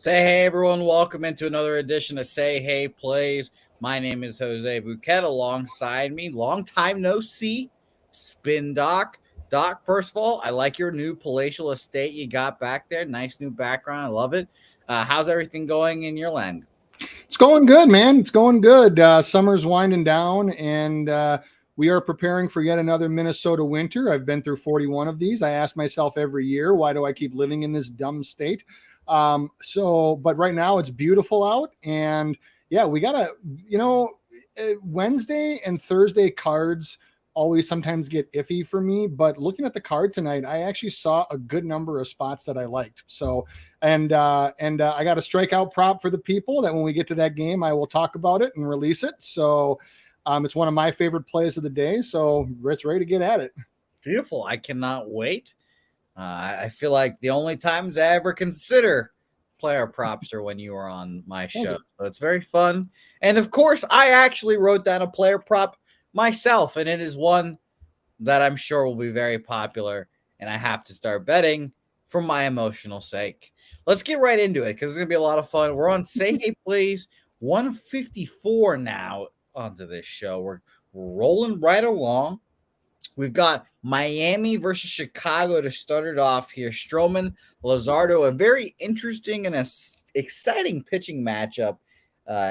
Say hey, everyone. Welcome into another edition of Say Hey Plays. My name is Jose Bouquett. Alongside me, long time no see, Spin Doc. Doc, first of all, I like your new palatial estate you got back there. Nice new background. I love it. How's everything going in your land? It's going good, man. It's going good. Summer's winding down, and we are preparing for yet another Minnesota winter. I've been through 41 of these. I ask myself every year, why do I keep living in this dumb state? But right now it's beautiful out, and yeah, we gotta, Wednesday and Thursday cards always sometimes get iffy for me. But looking at the card tonight, I actually saw a good number of spots that I liked. So and I got a strikeout prop for the people that when we get to that game, I will talk about it and release it. So it's one of my favorite plays of the day. So it's ready to get at it. Beautiful. I cannot wait. I feel like the only times I ever consider player props are when you are on my show. So it's very fun. And of course, I actually wrote down a player prop myself, and it is one that I'm sure will be very popular. And I have to start betting for my emotional sake. Let's get right into it because it's going to be a lot of fun. We're on Say Hey Please 154 now onto this show. We're rolling right along. We've got Miami versus Chicago to start it off here. Stroman, Luzardo, a very interesting and exciting pitching matchup,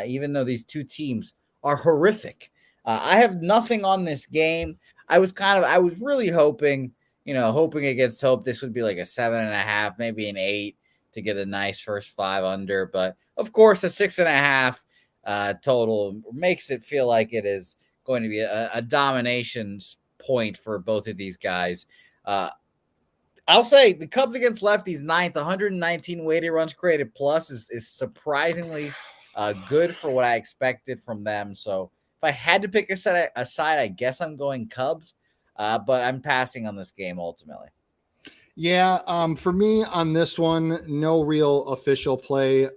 even though these two teams are horrific. I have nothing on this game. I was really hoping against hope this would be like a 7.5, maybe an 8 to get a nice first 5 under. But of course, a 6.5 total makes it feel like it is going to be a domination point for both of these guys. I'll say the Cubs against lefties, 9th, 119 weighted runs created plus is surprisingly good for what I expected from them. So if I had to pick a side, I guess I'm going Cubs, but I'm passing on this game ultimately. Yeah, for me on this one, no real official play.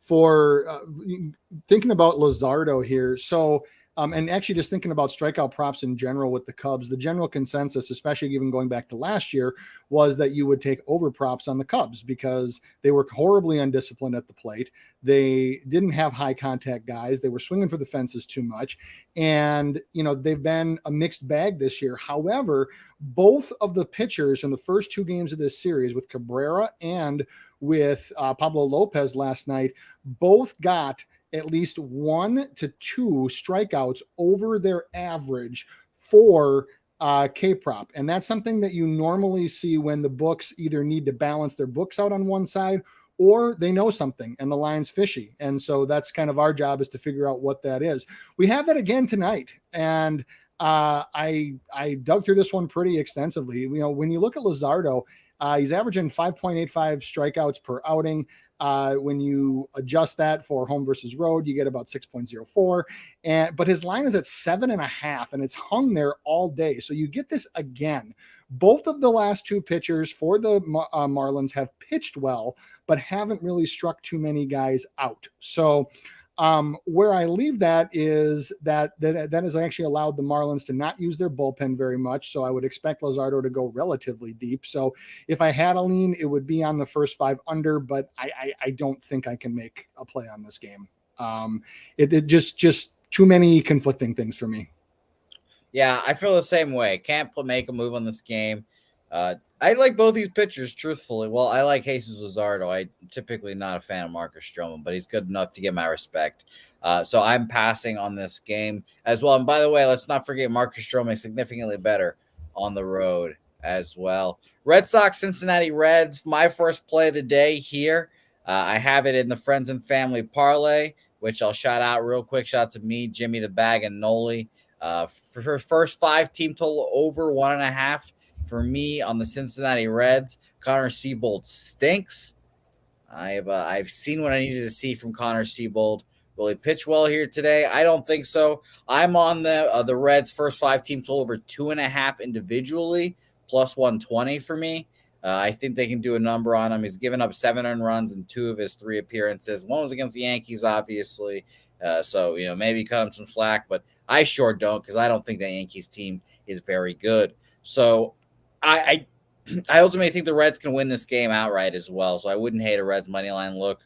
For thinking about Luzardo here, so and actually just thinking about strikeout props in general with the Cubs, the general consensus, especially even going back to last year, was that you would take over props on the Cubs because they were horribly undisciplined at the plate. They didn't have high contact guys. They were swinging for the fences too much. And, they've been a mixed bag this year. However, both of the pitchers in the first 2 games of this series with Cabrera and with Pablo Lopez last night, both got at least 1 to 2 strikeouts over their average for K-prop. And that's something that you normally see when the books either need to balance their books out on one side or they know something and the line's fishy. And so that's kind of our job, is to figure out what that is. We have that again tonight. And I dug through this one pretty extensively. When you look at Luzardo, he's averaging 5.85 strikeouts per outing. When you adjust that for home versus road, you get about 6.04. But his line is at 7.5, and it's hung there all day. So you get this again. Both of the last 2 pitchers for the Marlins have pitched well, but haven't really struck too many guys out. So where I leave that is that has actually allowed the Marlins to not use their bullpen very much. So I would expect Luzardo to go relatively deep. So if I had a lean, it would be on the first 5 under, but I don't think I can make a play on this game. It just too many conflicting things for me. Yeah, I feel the same way. Can't make a move on this game. I like both these pitchers, truthfully. Well, I like Jesus Luzardo. I'm typically not a fan of Marcus Stroman, but he's good enough to get my respect. So I'm passing on this game as well. And by the way, let's not forget Marcus Stroman is significantly better on the road as well. Red Sox, Cincinnati Reds, my first play of the day here. I have it in the Friends and Family Parlay, which I'll shout out real quick. Shout out to me, Jimmy the Bag, and Noli. For her first 5 team total over 1.5. For me on the Cincinnati Reds, Connor Seabold stinks. I've seen what I needed to see from Connor Seabold. Will he pitch well here today? I don't think so. I'm on the Reds' first 5 team total over 2.5 individually, plus 120 for me. I think they can do a number on him. He's given up 7 earned runs in 2 of his 3 appearances. One was against the Yankees, obviously. So maybe cut him some slack, but I sure don't, because I don't think the Yankees team is very good. So I I ultimately think the Reds can win this game outright as well. So I wouldn't hate a Reds money line look.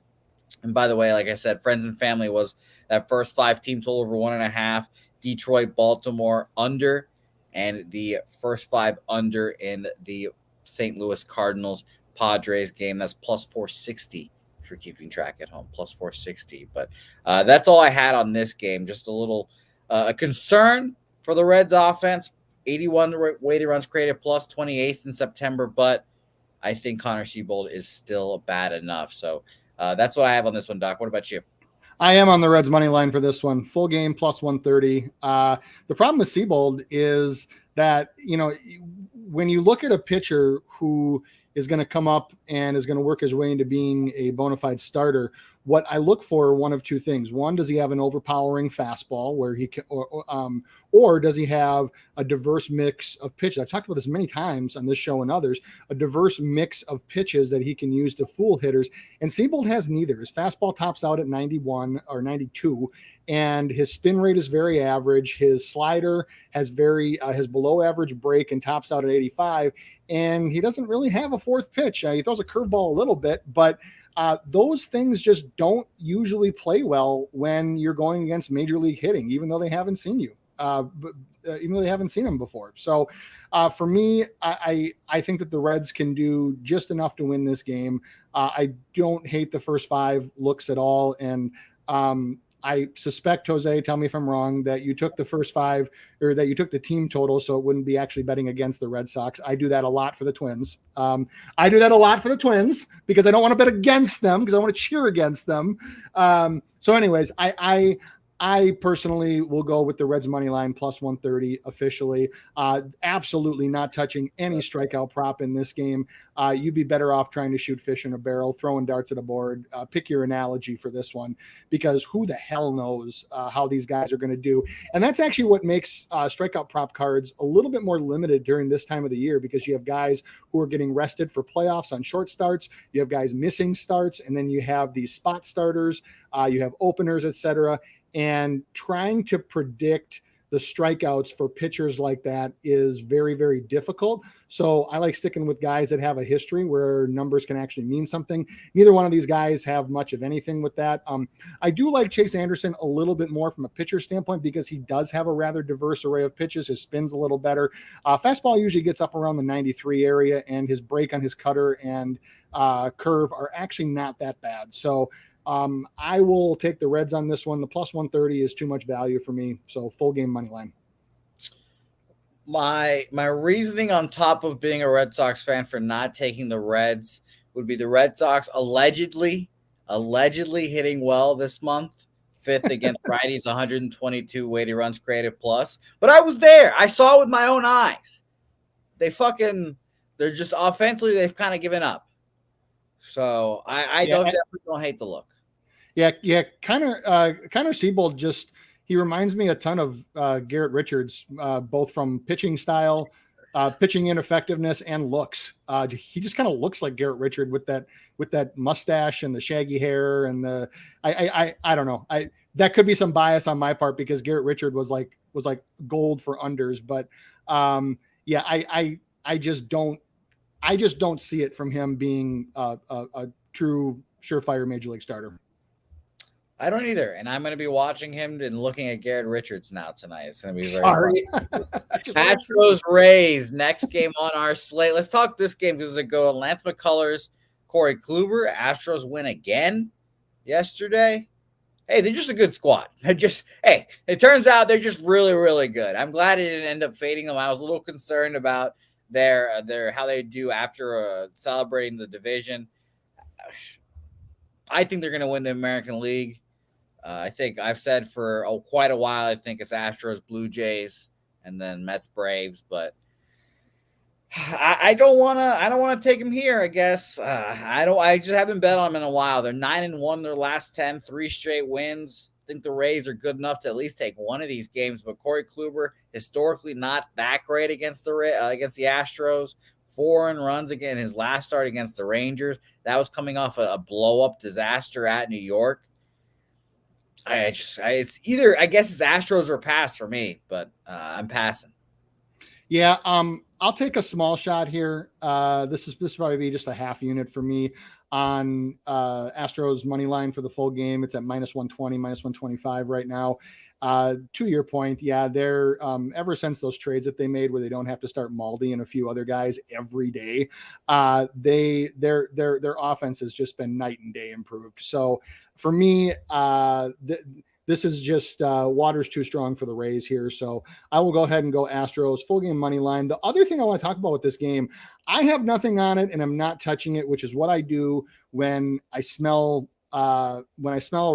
And by the way, like I said, friends and family was that first 5 team total over 1.5. Detroit, Baltimore under, and the first 5 under in the St. Louis Cardinals Padres game. That's plus 460 if you're keeping track at home, plus 460. But that's all I had on this game. Just a little a concern for the Reds offense. 81 weighted runs created plus 28th in September, but I think Connor Siebold is still bad enough. So that's what I have on this one, Doc. What about you? I am on the Reds money line for this one. Full game plus 130. The problem with Siebold is that, when you look at a pitcher who is going to come up and is going to work his way into being a bona fide starter, what I look for one of two things. One, does he have an overpowering fastball where he can, or does he have a diverse mix of pitches? I've talked about this many times on this show and others, a diverse mix of pitches that he can use to fool hitters. And Siebold has neither. His fastball tops out at 91 or 92, and his spin rate is very average. His slider has his below average break and tops out at 85. And he doesn't really have a fourth pitch. He throws a curveball a little bit, but those things just don't usually play well when you're going against major league hitting, even though they haven't seen you, even though they haven't seen him before. So for me, I think that the Reds can do just enough to win this game. I don't hate the first 5 looks at all. And I suspect, Jose, tell me if I'm wrong, that you took the first 5 or that you took the team total so it wouldn't be actually betting against the Red Sox. I do that a lot for the Twins. Because I don't want to bet against them because I want to cheer against them. So anyways, I personally will go with the Reds money line plus 130 officially. Absolutely not touching any strikeout prop in this game. You'd be better off trying to shoot fish in a barrel, throwing darts at a board. Pick your analogy for this one, because who the hell knows how these guys are going to do. And that's actually what makes strikeout prop cards a little bit more limited during this time of the year, because you have guys who are getting rested for playoffs on short starts. You have guys missing starts, and then you have these spot starters. You have openers, etc. And trying to predict the strikeouts for pitchers like that is very, very difficult. So I like sticking with guys that have a history where numbers can actually mean something. Neither one of these guys have much of anything with that. I do like Chase Anderson a little bit more from a pitcher standpoint because he does have a rather diverse array of pitches. His spin's a little better. Fastball usually gets up around the 93 area, and his break on his cutter and curve are actually not that bad. So I will take the Reds on this one. The plus 130 is too much value for me. So full game money line. My reasoning on top of being a Red Sox fan for not taking the Reds would be the Red Sox allegedly hitting well this month. 5th against righties, 122 weighted runs created plus. But I was there. I saw it with my own eyes. They're just offensively, they've kind of given up. So I definitely don't hate the look. Yeah. Connor Siebold he reminds me a ton of Garrett Richards, both from pitching style, pitching ineffectiveness, and looks. He just kind of looks like Garrett Richards with that mustache and the shaggy hair and I don't know. That could be some bias on my part because Garrett Richards was like gold for unders, but I just don't see it from him being a true surefire major league starter. I don't either, and I'm going to be watching him and looking at Garrett Richards now tonight. It's going to be very fun. Astros Rays, next game on our slate. Let's talk this game because it goes Lance McCullers, Corey Kluber. Astros win again yesterday. Hey, they're just a good squad. It turns out they're just really, really good. I'm glad it didn't end up fading them. I was a little concerned about their how they do after celebrating the division. I think they're going to win the American League. I think I've said for quite a while, I think it's Astros, Blue Jays, and then Mets, Braves. But I don't want to take them here. I guess I just haven't bet on them in a while. They're 9-1 their last 10, 3 straight wins. I think the Rays are good enough to at least take one of these games. But Corey Kluber, historically not that great against the Astros. 4 earned runs again his last start against the Rangers. That was coming off a blow-up disaster at New York. It's either, I guess it's Astros or pass for me, but I'm passing. Yeah, I'll take a small shot here. This probably be just a half unit for me on Astros money line for the full game. It's at -120, -125 right now. To your point, yeah, they're ever since those trades that they made where they don't have to start Maldi and a few other guys every day, their offense has just been night and day improved. So for me, this is just water's too strong for the Rays here. So I will go ahead and go Astros full game money line. The other thing I want to talk about with this game, I have nothing on it and I'm not touching it, which is what I do when I smell a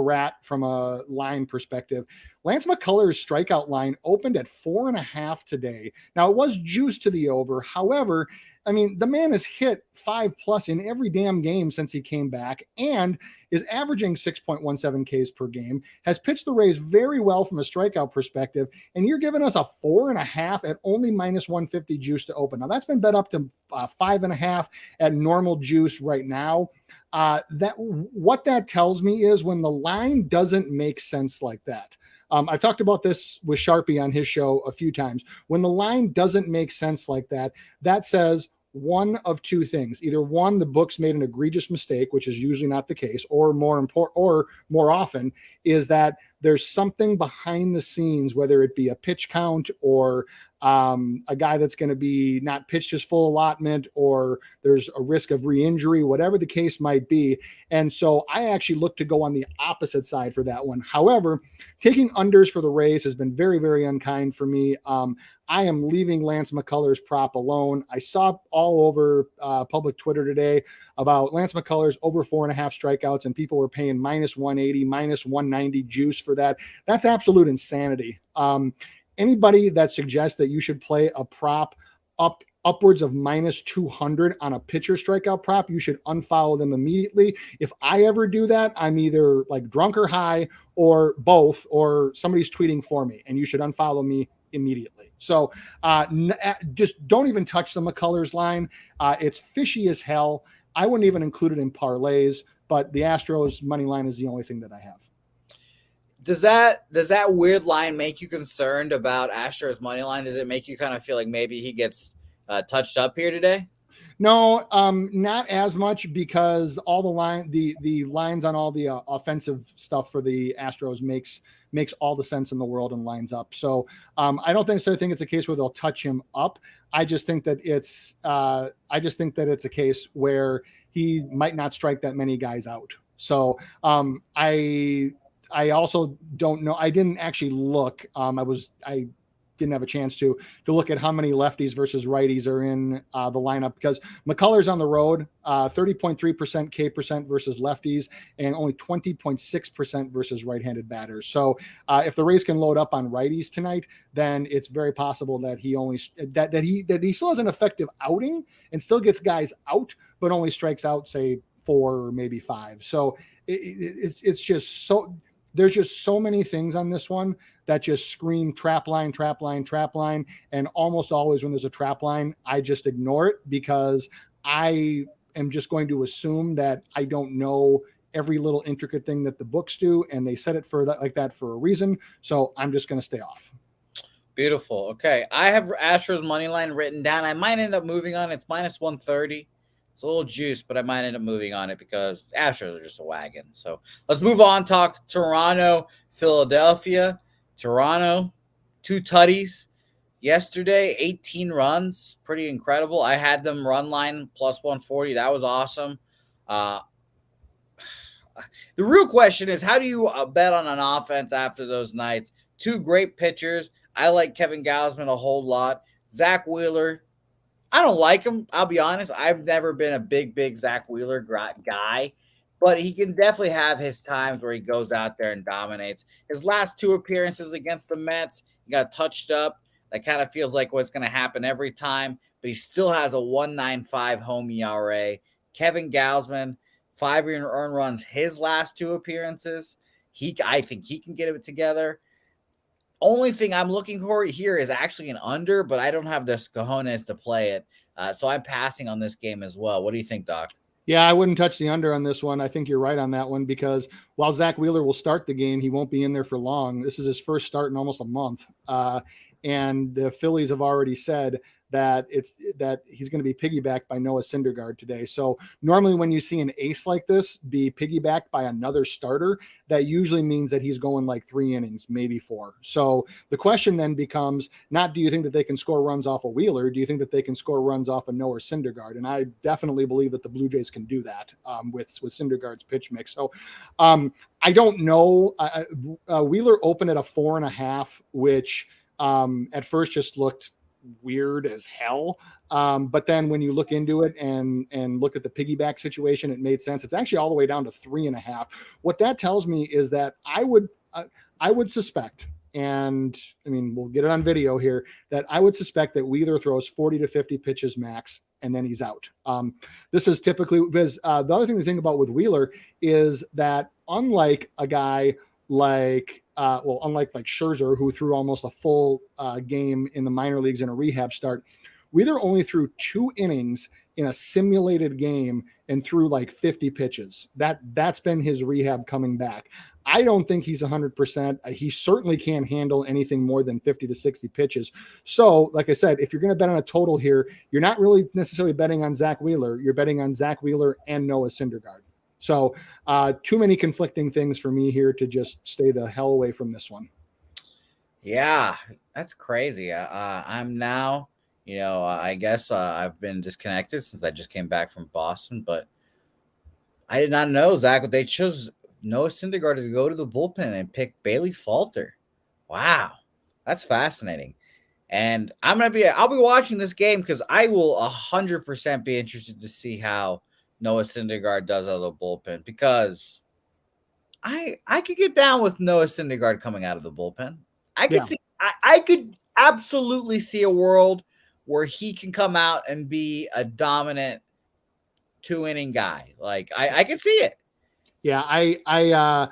rat from a line perspective. Lance McCullers' strikeout line opened at 4.5 today. Now it was juiced to the over. However, I mean, the man has hit 5+ in every damn game since he came back and is averaging 6.17 Ks per game, has pitched the Rays very well from a strikeout perspective, and you're giving us a 4.5 at only -150 juice to open. Now that's been bet up to 5.5 at normal juice right now. What that tells me is when the line doesn't make sense like that. I've talked about this with Sharpie on his show a few times. When the line doesn't make sense like that, that says one of two things. Either one, the books made an egregious mistake, which is usually not the case, or more often is that there's something behind the scenes, whether it be a pitch count or a guy that's going to be not pitched his full allotment, or there's a risk of re-injury, whatever the case might be. And so I actually look to go on the opposite side for that one. However, taking unders for the Rays has been very, very unkind for me. I am leaving Lance McCullers' prop alone. I saw all over public Twitter today about Lance McCullers over 4.5 strikeouts, and people were paying -180, -190 juice for that. That's absolute insanity. Anybody that suggests that you should play a prop upwards of -200 on a pitcher strikeout prop, you should unfollow them immediately. If I ever do that, I'm either like drunk or high or both, or somebody's tweeting for me, and you should unfollow me immediately. So just don't even touch the McCullers line. It's fishy as hell. I wouldn't even include it in parlays, but the Astros money line is the only thing that I have. Does that weird line make you concerned about Astros money line? Does it make you kind of feel like maybe he gets touched up here today? No, not as much, because all the lines on all the offensive stuff for the Astros makes all the sense in the world and lines up. So I don't necessarily think it's a case where they'll touch him up. I just think that it's a case where he might not strike that many guys out. So I also don't know. I didn't actually look. I didn't have a chance to look at how many lefties versus righties are in the lineup, because McCullers on the road, 30.3% K percent versus lefties, and only 20.6% versus right-handed batters. So if the Rays can load up on righties tonight, then it's very possible that he still has an effective outing and still gets guys out, but only strikes out, say, 4 or maybe 5. So it's just so. There's just so many things on this one that just scream trap line, trap line, trap line. And almost always when there's a trap line, I just ignore it, because I am just going to assume that I don't know every little intricate thing that the books do, and they set it for that like that for a reason. So I'm just going to stay off. Beautiful. Okay. I have Astros money line written down. I might end up moving on. It's -130. It's a little juice, but I might end up moving on it because Astros are just a wagon. So let's move on. Talk Toronto, Philadelphia. Toronto, 2 tutties yesterday, 18 runs. Pretty incredible. I had them run line +140. That was awesome. The real question is, how do you bet on an offense after those nights? 2 great pitchers. I like Kevin Gausman a whole lot. Zach Wheeler, I don't like him. I'll be honest. I've never been a big Zach Wheeler guy, but he can definitely have his times where he goes out there and dominates. His last 2 appearances against the Mets, he got touched up. That kind of feels like what's going to happen every time, but he still has a 1.95 home ERA. Kevin Gausman, 5 earned runs his last 2 appearances. I think he can get it together. Only thing I'm looking for here is actually an under, but I don't have the cojones to play it. So I'm passing on this game as well. What do you think, Doc? Yeah, I wouldn't touch the under on this one. I think you're right on that one, because while Zach Wheeler will start the game, he won't be in there for long. This is his first start in almost a month. And the Phillies have already said that he's going to be piggybacked by Noah Syndergaard today. So normally when you see an ace like this be piggybacked by another starter, that usually means that he's going like 3 innings, maybe 4. So the question then becomes not, do you think that they can score runs off of Wheeler? Do you think that they can score runs off of Noah Syndergaard? And I definitely believe that the Blue Jays can do that with Syndergaard's pitch mix. So I don't know. Wheeler opened at a 4.5, which at first just looked weird as hell. But then when you look into it and look at the piggyback situation, it made sense. It's actually all the way down to 3.5. What that tells me is that I would suspect, and I mean, we'll get it on video here, that I would suspect that Wheeler throws 40 to 50 pitches max, and then he's out. This is typically because the other thing to think about with Wheeler is that unlike a guy like unlike Scherzer, who threw almost a full game in the minor leagues in a rehab start, Wheeler only threw 2 innings in a simulated game and threw like 50 pitches. That's been his rehab coming back. I don't think he's 100%. He certainly can't handle anything more than 50 to 60 pitches. So, like I said, if you're going to bet on a total here, you're not really necessarily betting on Zach Wheeler. You're betting on Zach Wheeler and Noah Syndergaard. So too many conflicting things for me here to just stay the hell away from this one. Yeah, that's crazy. I'm now, I guess I've been disconnected since I just came back from Boston, but I did not know, Zach, they chose Noah Syndergaard to go to the bullpen and pick Bailey Falter. Wow, that's fascinating. And I'll be watching this game because I will 100% be interested to see how Noah Syndergaard does out of the bullpen, because I could get down with Noah Syndergaard coming out of the bullpen. I could absolutely see a world where he can come out and be a dominant 2-inning guy. Like I can see it. Yeah,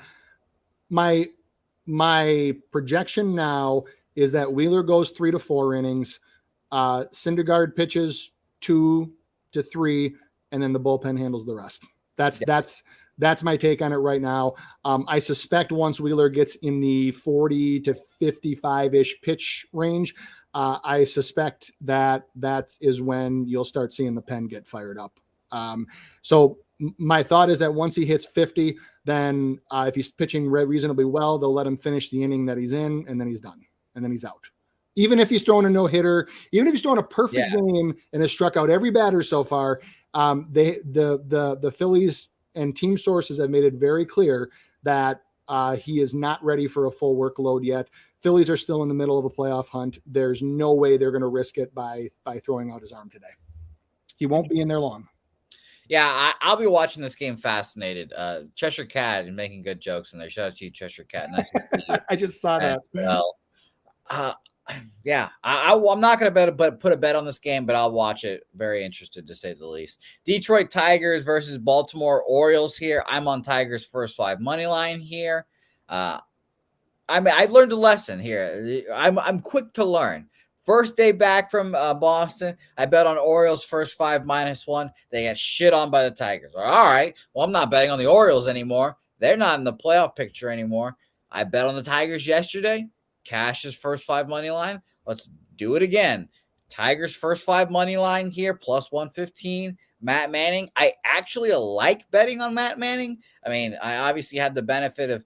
my projection now is that Wheeler goes 3 to 4 innings, Syndergaard pitches 2 to 3, and then the bullpen handles the rest. That's my take on it right now. I suspect once Wheeler gets in the 40 to 55-ish pitch range, I suspect that is when you'll start seeing the pen get fired up. So my thought is that once he hits 50, then if he's pitching reasonably well, they'll let him finish the inning that he's in, and then he's done, and then he's out. Even if he's throwing a no-hitter, even if he's throwing a perfect game and has struck out every batter so far, the Phillies and team sources have made it very clear that he is not ready for a full workload yet. Phillies are still in the middle of a playoff hunt. There's no way they're going to risk it by throwing out his arm today. He won't be in there long. Yeah, I'll be watching this game fascinated. Cheshire Cat and making good jokes in there. Shout out to you, Cheshire Cat. Nice to see you. I just saw that. Well, yeah, I'm not going to put a bet on this game, but I'll watch it. Very interested, to say the least. Detroit Tigers versus Baltimore Orioles here. I'm on Tigers first 5 money line here. I learned a lesson here. I'm quick to learn. First day back from Boston, I bet on Orioles first 5 -1. They got shit on by the Tigers. All right, well, I'm not betting on the Orioles anymore. They're not in the playoff picture anymore. I bet on the Tigers yesterday. Cash's first 5 money line. Let's do it again. Tigers first 5 money line here, plus 115. Matt Manning. I actually like betting on Matt Manning. I mean, I obviously had the benefit of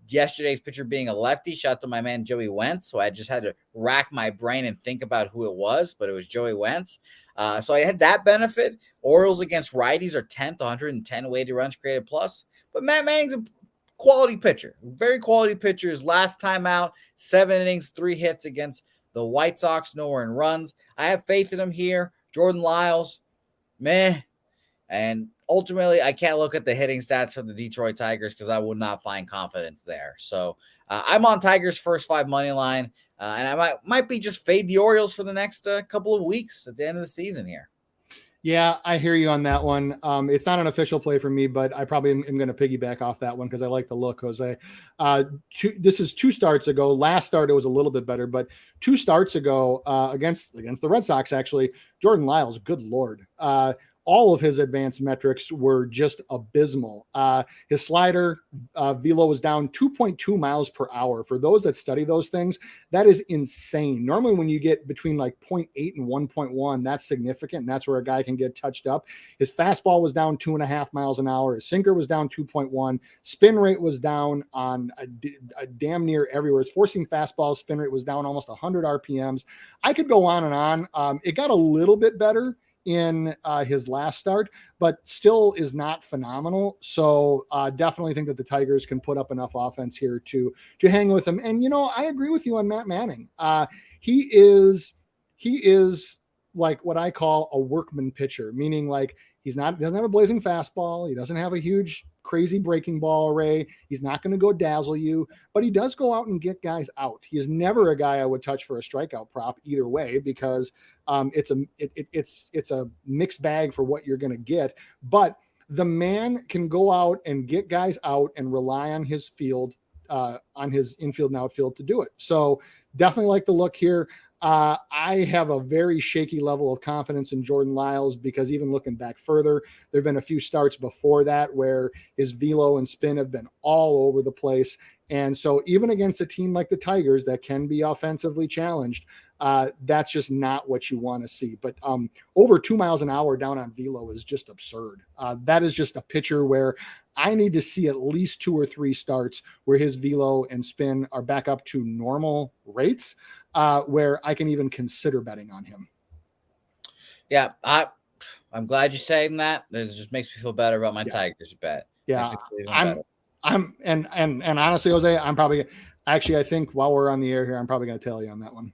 yesterday's pitcher being a lefty. Shout out to my man Joey Wentz. So I just had to rack my brain and think about who it was, but it was Joey Wentz. So I had that benefit. Orioles against righties are 10th, 110 weighted runs created plus. But Matt Manning's a quality pitcher, very quality pitcher. His last time out, 7 innings, 3 hits against the White Sox, nowhere in runs. I have faith in him here. Jordan Lyles, meh. And ultimately, I can't look at the hitting stats for the Detroit Tigers because I would not find confidence there. So I'm on Tigers first 5 money line, and I might be just fade the Orioles for the next couple of weeks at the end of the season here. Yeah, I hear you on that one. It's not an official play for me, but I probably am going to piggyback off that one because I like the look, Jose. This is 2 starts ago. Last start, it was a little bit better, but 2 starts ago against the Red Sox, actually, Jordan Lyles, good Lord. all of his advanced metrics were just abysmal. His slider velo was down 2.2 miles per hour. For those that study those things, that is insane. Normally when you get between like 0.8 and 1.1, that's significant, and that's where a guy can get touched up. His fastball was down 2.5 miles an hour. His sinker was down 2.1. Spin rate was down on a damn near everywhere. His forcing fastball spin rate was down almost 100 RPMs. I could go on and on. It got a little bit better in his last start, but still is not phenomenal. So definitely think that the Tigers can put up enough offense here to hang with him. And, I agree with you on Matt Manning. He is like what I call a workman pitcher, meaning like he doesn't have a blazing fastball. He doesn't have a huge crazy breaking ball array. He's not going to go dazzle you, but he does go out and get guys out. He is never a guy I would touch for a strikeout prop either way, because it's a mixed bag for what you're going to get. But the man can go out and get guys out and rely on his field, on his infield and outfield to do it. So definitely like the look here. I have a very shaky level of confidence in Jordan Lyles, because even looking back further, there've been a few starts before that where his velo and spin have been all over the place. And so even against a team like the Tigers that can be offensively challenged, that's just not what you want to see. But over 2 miles an hour down on velo is just absurd. That is just a pitcher where I need to see at least 2 or 3 starts where his velo and spin are back up to normal rates, where I can even consider betting on him. Yeah, I'm glad you're saying that. This just makes me feel better about my Tigers bet. Yeah, I'm honestly, Jose, I think while we're on the air here, I'm probably going to tell you on that one.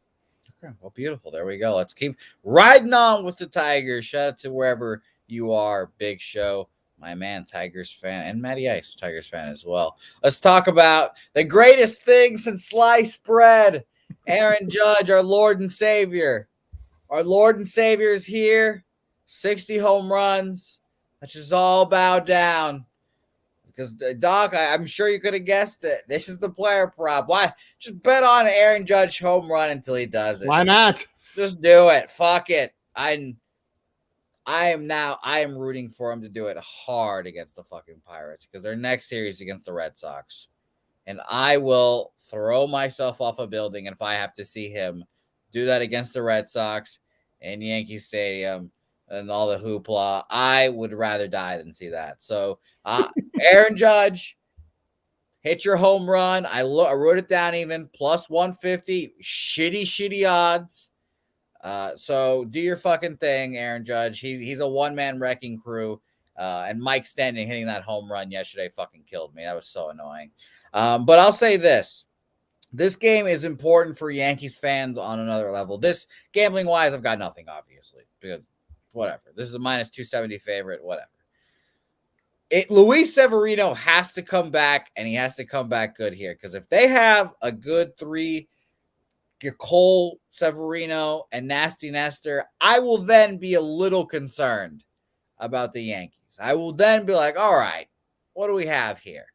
Okay, well, beautiful. There we go. Let's keep riding on with the Tigers. Shout out to wherever you are. Big show. My man, Tigers fan, and Matty Ice, Tigers fan as well. Let's talk about the greatest thing since sliced bread. Aaron Judge, our Lord and Savior. Our Lord and Savior is here. 60 home runs. Let's just all bow down. Because, Doc, I'm sure you could have guessed it. This is the player prop. Why? Just bet on Aaron Judge home run until he does it. Why not? Just do it. Fuck it. I am rooting for him to do it hard against the fucking Pirates, because their next series against the Red Sox. And I will throw myself off a building if I have to see him do that against the Red Sox in Yankee Stadium and all the hoopla. I would rather die than see that. So, Aaron Judge, hit your home run. I wrote it down even, plus 150. Shitty odds. So do your fucking thing, Aaron Judge. He's a one-man wrecking crew. And Mike Stanton hitting that home run yesterday fucking killed me. That was so annoying. But I'll say this. This game is important for Yankees fans on another level. This, gambling-wise, I've got nothing, obviously. Because whatever. This is a minus 270 favorite, whatever. Luis Severino has to come back, and he has to come back good here. Because if they have a good 3, Cole, Severino, and Nasty Nestor, I will then be a little concerned about the Yankees. I will then be like, all right, what do we have here?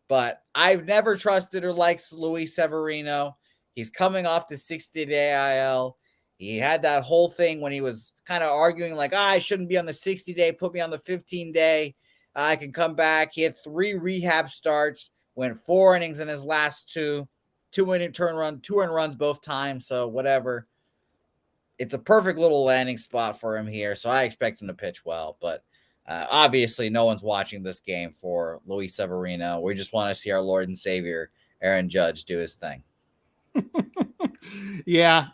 But I've never trusted or liked Luis Severino. He's coming off the 60-day IL. He had that whole thing when he was kind of arguing like, I shouldn't be on the 60-day, put me on the 15-day. I can come back. He had 3 rehab starts, went 4 innings in his last 2. 2-inning turn 2 runs both times, so whatever. It's a perfect little landing spot for him here, so I expect him to pitch well. But obviously, no one's watching this game for Luis Severino. We just want to see our Lord and Savior, Aaron Judge, do his thing. Yeah.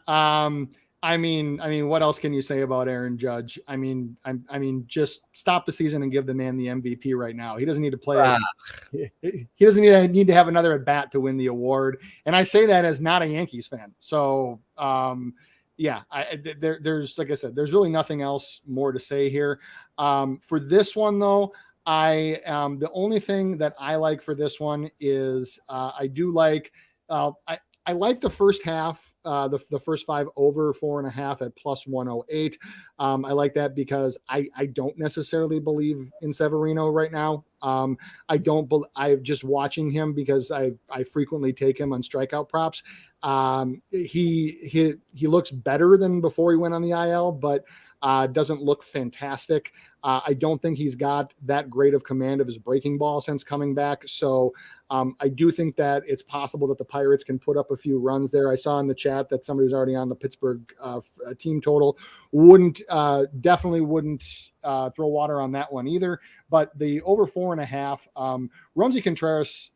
I mean, what else can you say about Aaron Judge? I mean, just stop the season and give the man the MVP right now. He doesn't need to play. He doesn't need to have another at bat to win the award. And I say that as not a Yankees fan. So, yeah, there's, like I said, there's really nothing else more to say here. For this one though, the only thing that I like for this one is, I do like, I like the first half, the first 5 over 4.5 at plus 108. I like that because I don't necessarily believe in Severino right now. I'm just watching him because I frequently take him on strikeout props. He looks better than before he went on the IL, but doesn't look fantastic. I don't think he's got that great of command of his breaking ball since coming back. So I do think that it's possible that the Pirates can put up a few runs there. I saw in the chat that somebody who's already on the Pittsburgh team total definitely wouldn't throw water on that one either. But the over 4.5, Roansy Contreras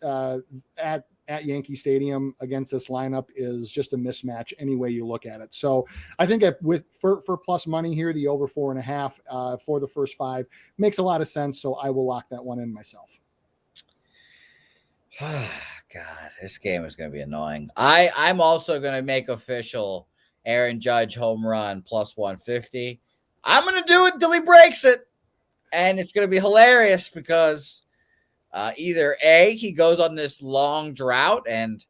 at Yankee Stadium against this lineup is just a mismatch any way you look at it. So I think for plus money here, the over 4.5 for the first 5 makes a lot of sense. So I will lock that one in myself. God, this game is going to be annoying. I'm also going to make official Aaron Judge home run plus 150. I'm going to do it until he breaks it. And it's going to be hilarious because either A, he goes on this long drought and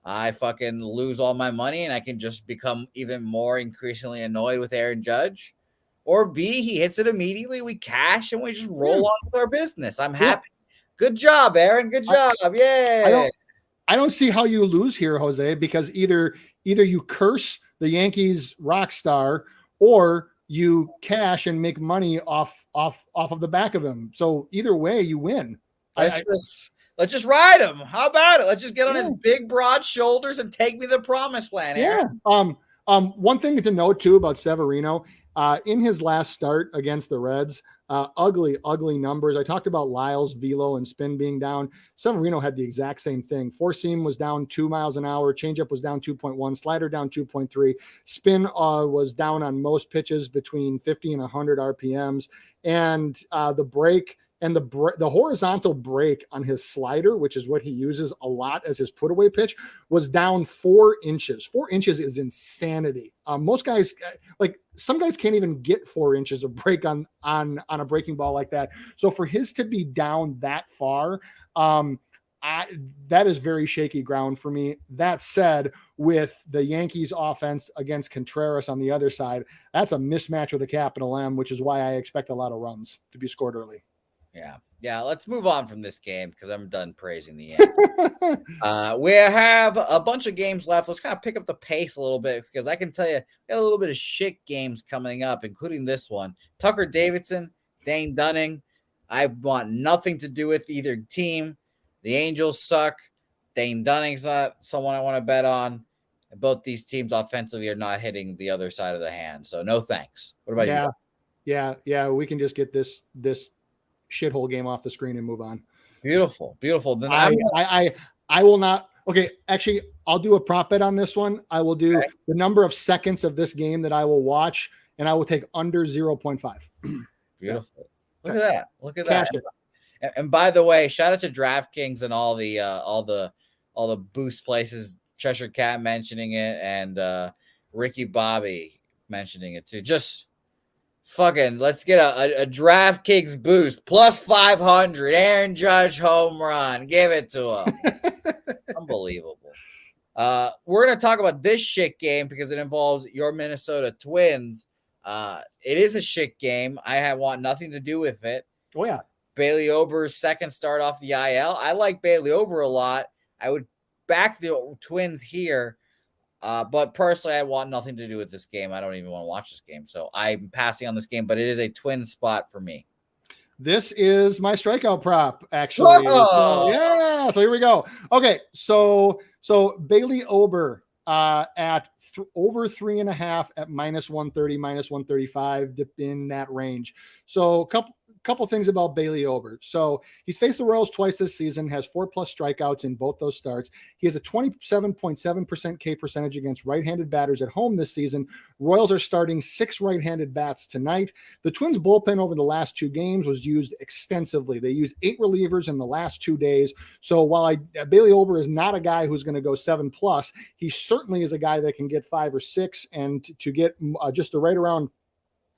I fucking lose all my money and I can just become even more increasingly annoyed with Aaron Judge, or B, he hits it immediately, we cash and we just roll on with our business. I'm happy. Good job, Aaron. Good job. Yay. I don't see how you lose here, Jose, because either you curse the Yankees rock star or you cash and make money off of the back of him. So either way, you win. Let's just ride him. How about it? Let's just get on his big, broad shoulders and take me to the promised land, Aaron. One thing to note too about Severino, in his last start against the Reds, ugly numbers. I talked about Lyle's velo and spin being down. Severino had the exact same thing. Four seam was down 2 miles an hour. Changeup was down 2.1. Slider down 2.3. Spin was down on most pitches between 50 and 100 RPMs. And the break and the horizontal break on his slider, which is what he uses a lot as his put away pitch, was down 4 inches. 4 inches is insanity. Most guys, like some guys, can't even get 4 inches of break on a breaking ball like that. So for his to be down that far, that is very shaky ground for me. That said, with the Yankees offense against Contreras on the other side, that's a mismatch with a capital M, which is why I expect a lot of runs to be scored early. Yeah. Let's move on from this game because I'm done praising the Yankees. We have a bunch of games left. Let's kind of pick up the pace a little bit because I can tell you we got a little bit of shit games coming up, including this one. Tucker Davidson, Dane Dunning. I want nothing to do with either team. The Angels suck. Dane Dunning's not someone I want to bet on. Both these teams offensively are not hitting the other side of the hand. So no thanks. What about you? Yeah. We can just get this shithole game off the screen and move on. Beautiful. Then I will not. Okay, actually, I'll do a prop bet on this one. I will do the number of seconds of this game that I will watch, and I will take under 0.5. Beautiful. Look at that. And by the way, shout out to DraftKings and all the boost places. Cheshire Cat mentioning it, and Ricky Bobby mentioning it too. Just fucking let's get a DraftKings boost plus 500. Aaron Judge home run. Give it to him. Unbelievable. We're going to talk about this shit game because it involves your Minnesota Twins. It is a shit game. I want nothing to do with it. Oh, yeah. Bailey Ober's second start off the IL. I like Bailey Ober a lot. I would back the Twins here. But personally, I want nothing to do with this game. I don't even want to watch this game. So I'm passing on this game, but it is a twin spot for me. This is my strikeout prop, actually. So here we go. Okay, so Bailey Ober at over 3.5 at minus 130, minus 135 in that range. So a couple things about Bailey Ober. So he's faced the Royals twice this season, has 4+ strikeouts in both those starts. He has a 27.7% K percentage against right-handed batters at home this season. Royals are starting 6 right-handed bats tonight. The Twins bullpen over the last 2 games was used extensively. They used 8 relievers in the last 2 days. So while Bailey Ober is not a guy who's going to go 7+, he certainly is a guy that can get 5 or 6, and to get just a right around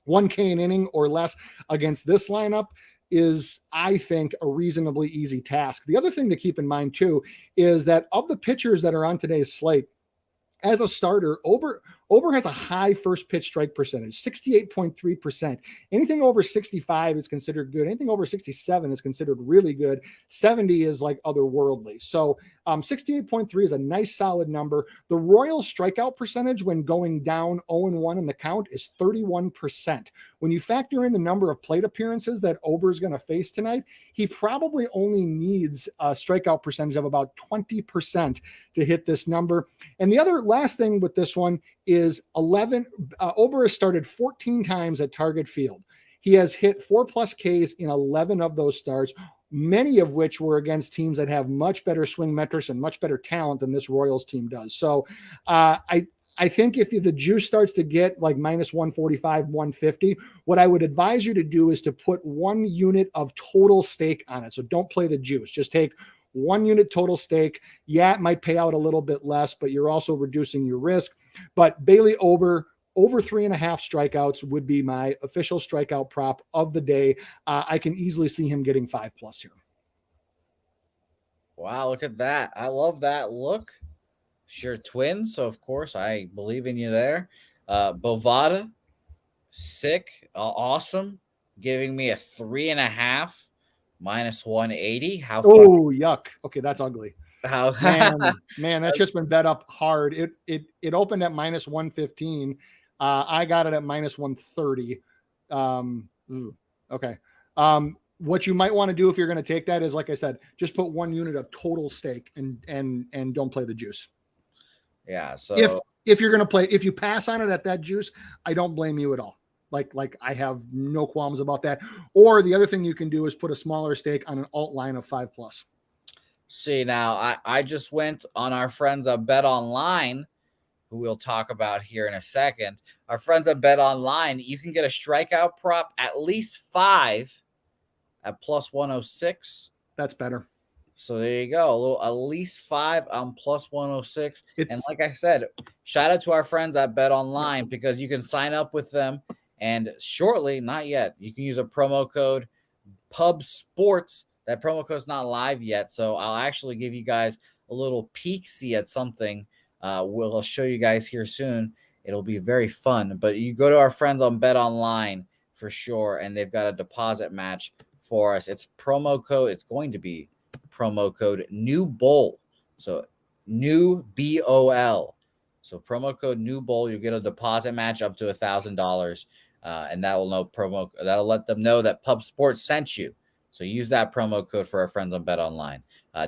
1K an inning or less against this lineup is, I think, a reasonably easy task. The other thing to keep in mind, too, is that of the pitchers that are on today's slate, as a starter, Ober Ober has a high first pitch strike percentage, 68.3%. Anything over 65 is considered good. Anything over 67 is considered really good. 70 is like otherworldly. So 68.3 is a nice solid number. The Royals strikeout percentage when going down 0-1 in the count is 31%. When you factor in the number of plate appearances that Ober is going to face tonight, he probably only needs a strikeout percentage of about 20% to hit this number. And the other last thing with this one is Ober has started 14 times at Target Field. He has hit 4+ Ks in 11 of those starts, many of which were against teams that have much better swing metrics and much better talent than this Royals team does. So I think if the juice starts to get like minus 145, 150, what I would advise you to do is to put 1 unit of total stake on it. So don't play the juice. Just take 1 unit total stake. Yeah, it might pay out a little bit less, but you're also reducing your risk. But Bailey Ober, over 3.5 strikeouts would be my official strikeout prop of the day. I can easily see him getting 5+ here. Wow, look at that. I love that look. Sure, Twins, so of course I believe in you there. Bovada, sick, awesome, giving me a 3.5 minus 180. How? Yuck. Okay, that's ugly. How? man, that's just been bet up hard. It opened at minus 115. I got it at minus 130. Okay. What you might want to do if you're going to take that is, like I said, just put 1 unit of total stake and don't play the juice. Yeah. So if you're going to play, if you pass on it at that juice, I don't blame you at all. Like I have no qualms about that. Or the other thing you can do is put a smaller stake on an alt line of 5+. See, now I just went on our friends at Bet Online, who we'll talk about here in a second. Our friends at Bet Online, you can get a strikeout prop at least 5 at plus 106. That's better. So there you go. At least 5 on plus 106. And like I said, shout out to our friends at Bet Online because you can sign up with them. And shortly, not yet, you can use a promo code Pub Sports. That promo code is not live yet. So I'll actually give you guys a little peek-see at something. We'll show you guys here soon. It'll be very fun. But you go to our friends on Bet Online for sure. And they've got a deposit match for us. It's promo code. It's going to be promo code New Bowl. So New BOL. So promo code New Bowl, you get a deposit match up to $1,000. And that'll let them know that Pub Sports sent you. So use that promo code for our friends on Bet Online.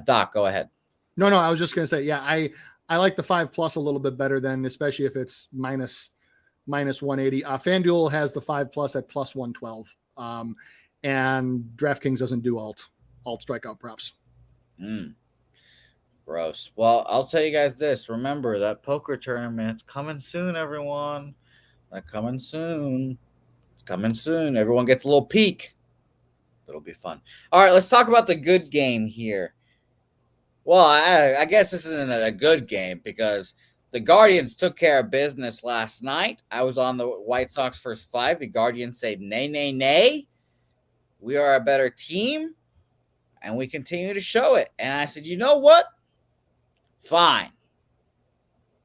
Doc, go ahead. No, I was just gonna say, yeah, I like the 5+ a little bit better than, especially if it's minus 180. FanDuel has the 5+ at plus 112. And DraftKings doesn't do alt strikeout props. Gross. Well, I'll tell you guys this. Remember that poker tournament's coming soon, everyone. Coming soon. It's coming soon. Everyone gets a little peek. It'll be fun. All right, let's talk about the good game here. Well, I guess this isn't a good game because the Guardians took care of business last night. I was on the White Sox first 5. The Guardians said, nay. We are a better team, and we continue to show it. And I said, you know what? Fine.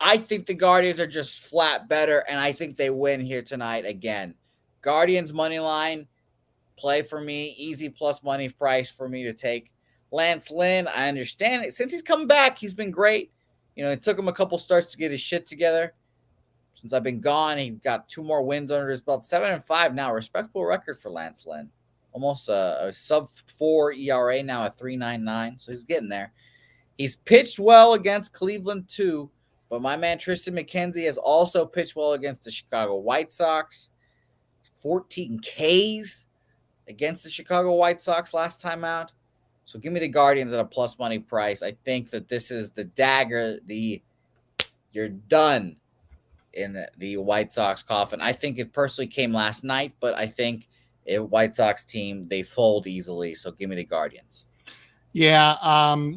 I think the Guardians are just flat better, and I think they win here tonight again. Guardians money line, play for me. Easy plus money price for me to take. Lance Lynn, I understand it. Since he's come back, he's been great. It took him a couple starts to get his shit together. Since I've been gone, he got 2 more wins under his belt. 7-5 now. Respectable record for Lance Lynn. Almost a sub-4 ERA now at 3.99. So he's getting there. He's pitched well against Cleveland too. But my man Tristan McKenzie has also pitched well against the Chicago White Sox. 14 Ks against the Chicago White Sox last time out. So give me the Guardians at a plus money price. I think that this is the dagger, you're done in the White Sox coffin. I think it personally came last night, but I think a White Sox team, they fold easily. So give me the Guardians. Yeah,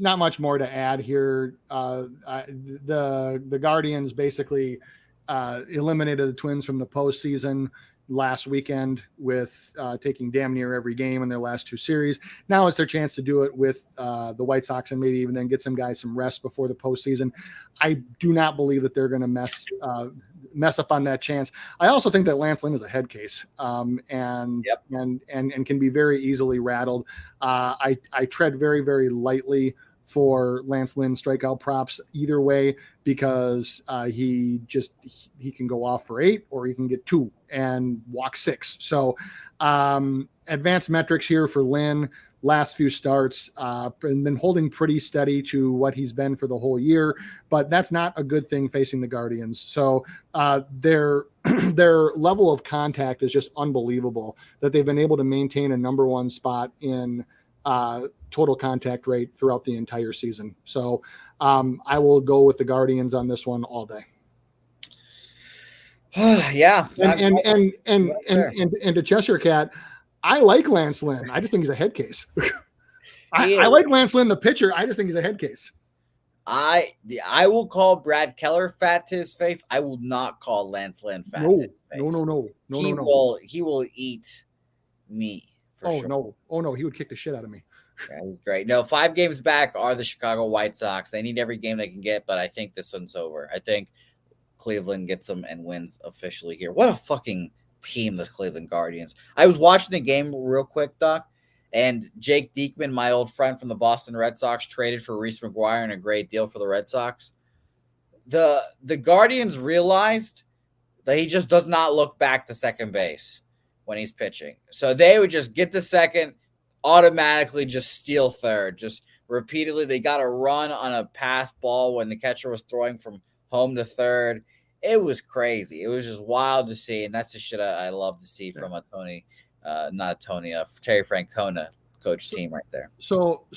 not much more to add here. The Guardians basically eliminated the Twins from the postseason last weekend with taking damn near every game in their last 2 series. Now it's their chance to do it with the White Sox and maybe even then get some guys some rest before the postseason. I do not believe that they're going to mess mess up on that chance. I also think that Lance Lynn is a head case, and can be very easily rattled. I tread very, very lightly for Lance Lynn strikeout props either way, because he can go off for 8 or he can get 2 and walk 6. So advanced metrics here for Lynn. Last few starts, and been holding pretty steady to what he's been for the whole year, but that's not a good thing facing the Guardians. So their level of contact is just unbelievable, that they've been able to maintain a number 1 spot in total contact rate throughout the entire season. So I will go with the Guardians on this one all day. Yeah. And to Cheshire Cat, I like Lance Lynn. I just think he's a head case. I like Lance Lynn, the pitcher. I just think he's a head case. I will call Brad Keller fat to his face. I will not call Lance Lynn fat to his face. No. He will eat me. Sure. No. Oh, no. He would kick the shit out of me. Yeah, he's great. No, 5 games back are the Chicago White Sox. They need every game they can get, but I think this one's over. I think Cleveland gets them and wins officially here. What a fucking team, the Cleveland Guardians. I was watching the game real quick, Doc, and Jake Diekman, my old friend from the Boston Red Sox, traded for Reese McGuire in a great deal for the Red Sox. The Guardians realized that he just does not look back to second base when he's pitching. So they would just get to second, automatically just steal third. Just repeatedly, they got a run on a pass ball when the catcher was throwing from home to third. It was crazy. It was just wild to see, and that's the shit I love to see from a Terry Francona coach team right there. So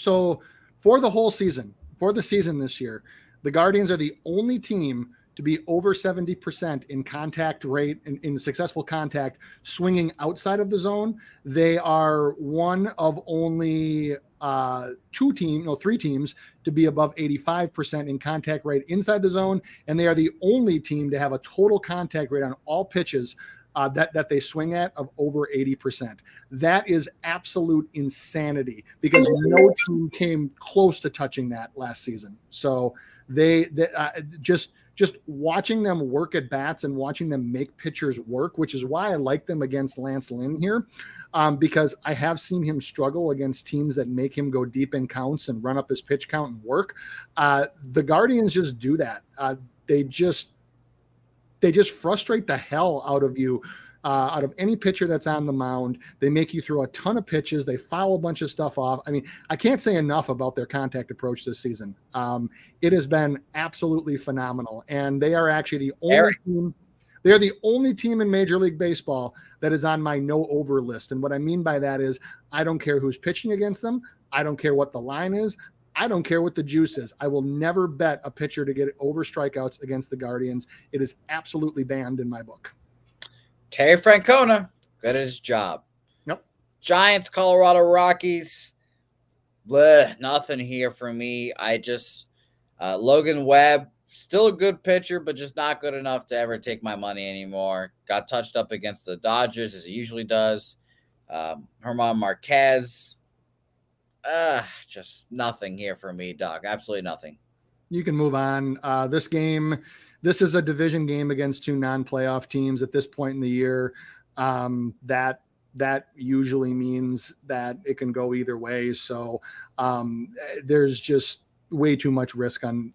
for the whole season, for the season this year, the Guardians are the only team to be over 70% in contact rate, in successful contact, swinging outside of the zone. They are one of only 3 teams to be above 85% in contact rate inside the zone, and they are the only team to have a total contact rate on all pitches that they swing at of over 80%. That is absolute insanity, because no team came close to touching that last season. So they just watching them work at bats and watching them make pitchers work, which is why I like them against Lance Lynn here, because I have seen him struggle against teams that make him go deep in counts and run up his pitch count and work. The Guardians just do that. They just frustrate the hell out of you, out of any pitcher that's on the mound. They make you throw a ton of pitches. They foul a bunch of stuff off. I mean, I can't say enough about their contact approach this season. It has been absolutely phenomenal. And they are actually the only team. They are the only team in Major League Baseball that is on my no over list. And what I mean by that is, I don't care who's pitching against them. I don't care what the line is. I don't care what the juice is. I will never bet a pitcher to get over strikeouts against the Guardians. It is absolutely banned in my book. Terry Francona, good at his job. Yep. Giants, Colorado Rockies. Nothing here for me. Logan Webb, still a good pitcher, but just not good enough to ever take my money anymore. Got touched up against the Dodgers, as he usually does. Herman Marquez. Just nothing here for me, Doc. Absolutely nothing. You can move on. This is a division game against 2 non-playoff teams at this point in the year. That usually means that it can go either way. So there's just way too much risk on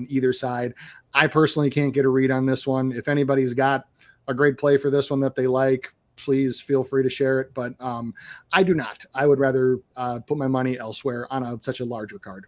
either side. I personally can't get a read on this one. If anybody's got a great play for this one that they like, please feel free to share it. But I do not. I would rather put my money elsewhere on such a larger card.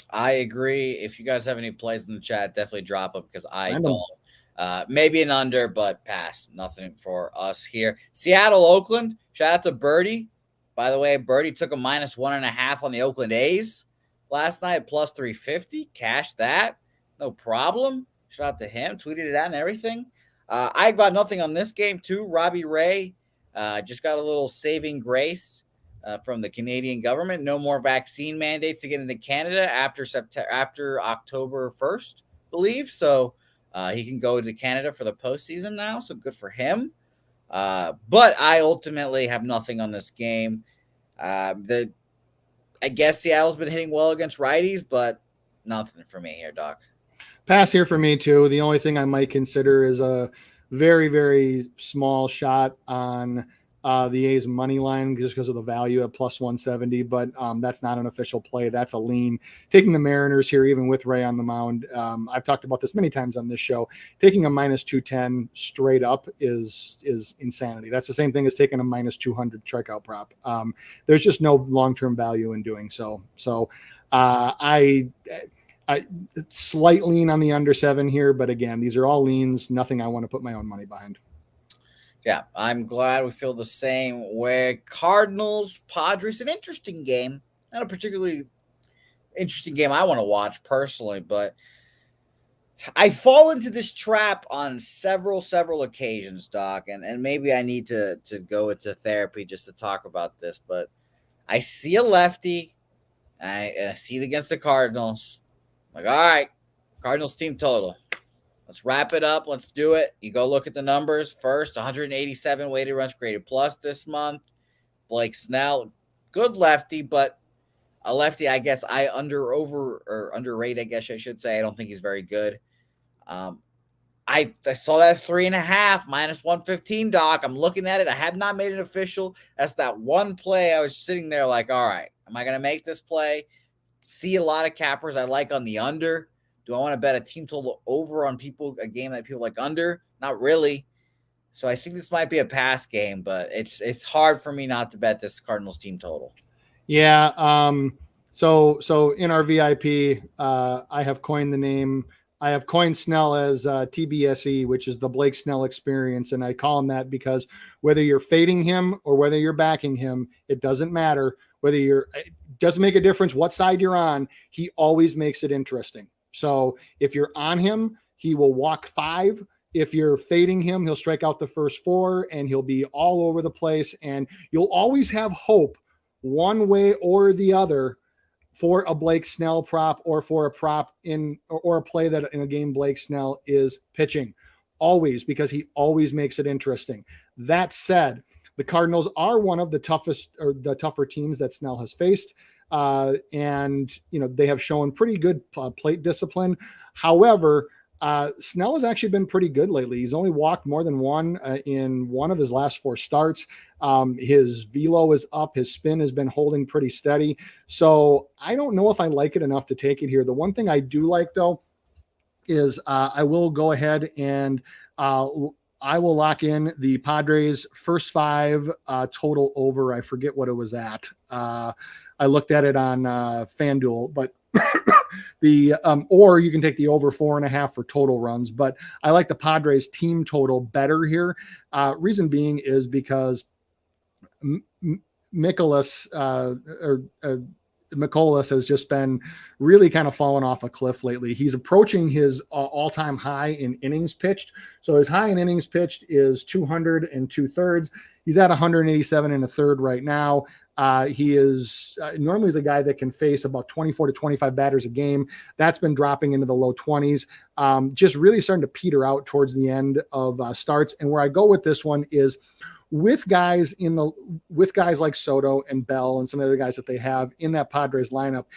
I agree. If you guys have any plays in the chat, definitely drop them, because I don't. Maybe an under, but pass. Nothing for us here. Seattle, Oakland. Shout out to Birdie. By the way, Birdie took a -1.5 on the Oakland A's last night, plus 350. Cash that. No problem. Shout out to him. Tweeted it out and everything. I got nothing on this game, too. Robbie Ray just got a little saving grace from the Canadian government. No more vaccine mandates to get into Canada after October 1st, I believe. So he can go to Canada for the postseason now. So good for him. But I ultimately have nothing on this game. I guess Seattle's been hitting well against righties, but nothing for me here, Doc. Pass here for me too. The only thing I might consider is a very, very small shot on the A's money line just because of the value at plus 170, but that's not an official play. That's a lean. Taking the Mariners here, even with Ray on the mound, I've talked about this many times on this show. Taking a minus 210 straight up is insanity. That's the same thing as taking a minus 200 strikeout prop. There's just no long-term value in doing so. So I slight lean on the under 7 here, but again, these are all leans. Nothing I want to put my own money behind. Yeah, I'm glad we feel the same way. Cardinals, Padres, an interesting game. Not a particularly interesting game I want to watch personally, but I fall into this trap on several occasions, Doc, and maybe I need to go into therapy just to talk about this, but I see a lefty, I see it against the Cardinals. I'm like, all right, Cardinals team total. Let's wrap it up. Let's do it. You go look at the numbers. First, 187 weighted runs created plus this month. Blake Snell, good lefty, but a lefty I guess I underrate, I guess I should say. I don't think he's very good. I saw that 3.5 minus 115, Doc. I'm looking at it. I have not made it official. That's that one play. I was sitting there like, all right, am I going to make this play? See a lot of cappers I like on the under. Do I want to bet a team total over on a game that people like under? Not really. So I think this might be a pass game, but it's hard for me not to bet this Cardinals team total. Yeah. So in our VIP, I have coined the name. I have coined Snell as TBSE, which is the Blake Snell experience. And I call him that because whether you're fading him or whether you're backing him, it doesn't matter. It doesn't make a difference what side you're on. He always makes it interesting. So if you're on him, he will walk 5. If you're fading him, he'll strike out the first 4 and he'll be all over the place. And you'll always have hope one way or the other for a Blake Snell prop or for a prop or a play that in a game Blake Snell is pitching. Always, because he always makes it interesting. That said, the Cardinals are one of the tougher teams that Snell has faced. And they have shown pretty good plate discipline. However, Snell has actually been pretty good lately. He's only walked more than one in one of his last 4 starts. His velo is up. His spin has been holding pretty steady. So I don't know if I like it enough to take it here. The one thing I do like though is I will go ahead and I will lock in the Padres first 5 total over. I forget what it was at. I looked at it on FanDuel, but or you can take the over 4.5 for total runs. But I like the Padres team total better here. Reason being is because Mikolas has just been really kind of falling off a cliff lately. He's approaching his all-time high in innings pitched. So his high in innings pitched is 200 2/3. He's at 187 1/3 right now. He is normally is a guy that can face about 24 to 25 batters a game. That's been dropping into the low 20s. Just really starting to peter out towards the end of starts. And where I go with this one is with guys like Soto and Bell and some other guys that they have in that Padres lineup,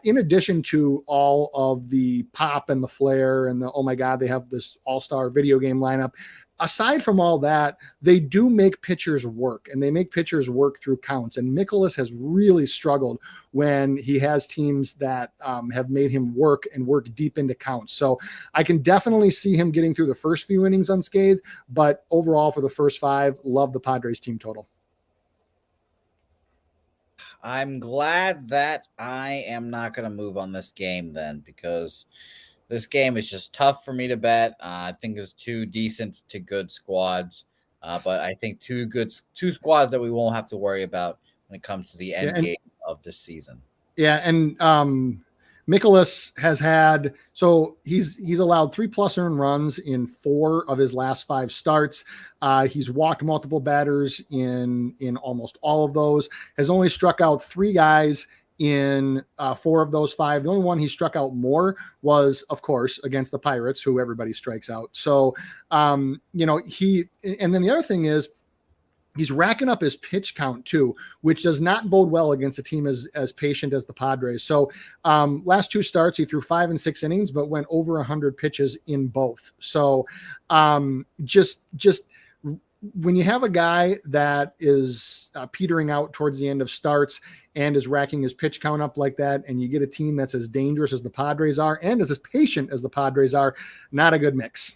in addition to all of the pop and the flair and the, oh my God, they have this all-star video game lineup. Aside from all that, they do make pitchers work, and they make pitchers work through counts. And Mikolas has really struggled when he has teams that have made him work and work deep into counts. So I can definitely see him getting through the first few innings unscathed, but overall for the first 5, love the Padres team total. I'm glad that I am not going to move on this game then, because this game is just tough for me to bet. I think it's 2 decent to good squads, but I think 2 squads that we won't have to worry about when it comes to the end game of this season. Yeah, and Mikolas has had, so he's allowed 3+ earned runs in 4 of his last 5 starts. He's walked multiple batters in almost all of those. Has only struck out 3 guys in 4 of those 5. The only one he struck out more was, of course, against the Pirates, who everybody strikes out. So, and then the other thing is He's racking up his pitch count too, which does not bode well against a team as patient as the Padres. So last 2 starts, he threw 5 and 6 innings, but went over 100 pitches in both. So just when you have a guy that is petering out towards the end of starts and is racking his pitch count up like that, and you get a team that's as dangerous as the Padres are and as patient as the Padres are, not a good mix.